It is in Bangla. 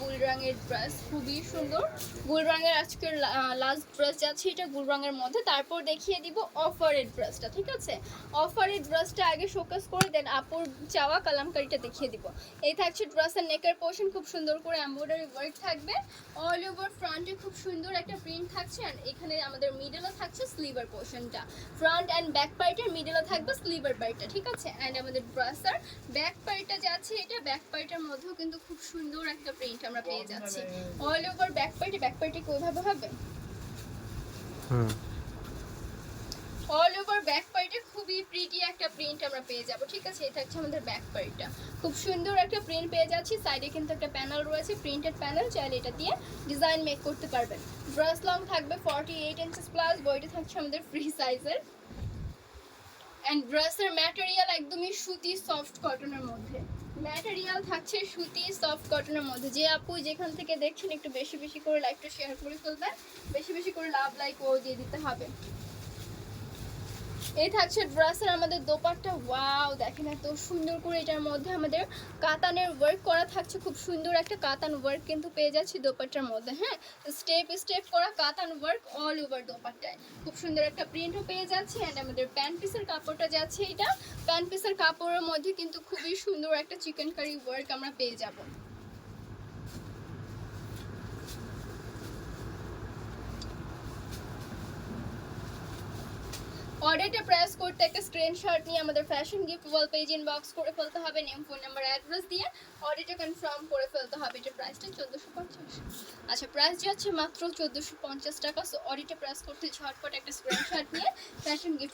গোল রঙের ড্রেস, খুবই সুন্দর। গোল রঙের আজকের লাস্ট ড্রেস যাচ্ছে এটা গোল রঙের মধ্যে। তারপর দেখিয়ে দিব অফারের ড্রেসটা, ঠিক আছে? অফারের ড্রেসটা আগে শোকেস করে দেন আপুর চাওয়া কালামকারিটা দেখিয়ে দিব। এই থাকছে ড্রেসের নেকের পোর্শন, খুব সুন্দর করে এমব্রয়ডারি ওয়ার্ক থাকবে। অল ওভার ফ্রন্টে খুব সুন্দর একটা প্রিন্ট থাকছে, আর এখানে আমাদের মিডলে থাকছে স্লিভার পোর্শনটা। ফ্রন্ট অ্যান্ড ব্যাক পার্টের মিডলে থাকবে স্লিভার পার্টটা, ঠিক আছে? অ্যান্ড আমাদের ড্রেসের ব্যাক পার্টটা যাচ্ছে এটা, ব্যাক পার্টের মধ্যেও কিন্তু খুব সুন্দর একটা প্রিন্ট আমরা পেয়ে যাচ্ছি। অল ওভার ব্যাক পার্টে কিভাবে হবে, অল ওভার ব্যাক পার্টে খুবই প্রিটি একটা প্রিন্ট আমরা পেয়ে যাব, ঠিক আছে? এটা হচ্ছে আমাদের ব্যাক পার্টটা, খুব সুন্দর একটা প্রিন্ট পেয়ে যাচ্ছি। সাইডে কিন্তু একটা প্যানেল রয়েছে, প্রিন্টেড প্যানেল, চাইলে এটা দিয়ে ডিজাইন মেক করতে পারবেন। ড্রেস লং থাকবে 48 ইঞ্চেস প্লাস, বডিটা থাকছে আমাদের ফ্রি সাইজের। অ্যান্ড ড্রেসের ম্যাটেরিয়াল একদমই সুতি সফট কটনের মধ্যে, ম্যাটেরিয়াল থাকছে সুতি সফট কটনের মধ্যে। যে আপু যেখান থেকে দেখছেন একটু বেশি বেশি করে লাইকটা শেয়ার করে ফেলবেন, বেশি বেশি করে লাভ লাইক ও দিয়ে দিতে হবে। এই থাকছে ড্রেসের আমাদের দোপাট্টা, ওয়াও দেখেন এত সুন্দর করে এটার মধ্যে আমাদের কাতানের ওয়ার্ক করা থাকছে, খুব সুন্দর একটা কাতান ওয়ার্ক কিন্তু পেয়ে যাচ্ছি দোপাট্টার মধ্যে। হ্যাঁ, স্টেপ স্টেপ করা কাতান ওয়ার্ক অল ওভার দোপাট্টায়, খুব সুন্দর একটা প্রিন্টও পেয়ে যাচ্ছে। অ্যান্ড আমাদের প্যান্ট পিসের কাপড়টা যাচ্ছে এটা, প্যান্ট পিসের কাপড়ের মধ্যে কিন্তু খুবই সুন্দর একটা চিকেন কারি ওয়ার্ক আমরা পেয়ে যাব। অর্ডারটা প্রেস করতে একটা স্ক্রিনশট নিয়ে আমাদের ফ্যাশন গিফট ওয়াল পেজ ইনবক্স করে ফেলতে হবে, নেম ফোন নাম্বার অ্যাড্রেস দিয়ে অর্ডারটা কনফার্ম করে ফেলতে হবে। এটা প্রাইসটা 1450। আচ্ছা, প্রাইস যাচ্ছে মাত্র 1450 টাকা। সো অর্ডারটা প্রেস করতে ঝটপট একটা স্ক্রিনশট নিয়ে ফ্যাশন গিফট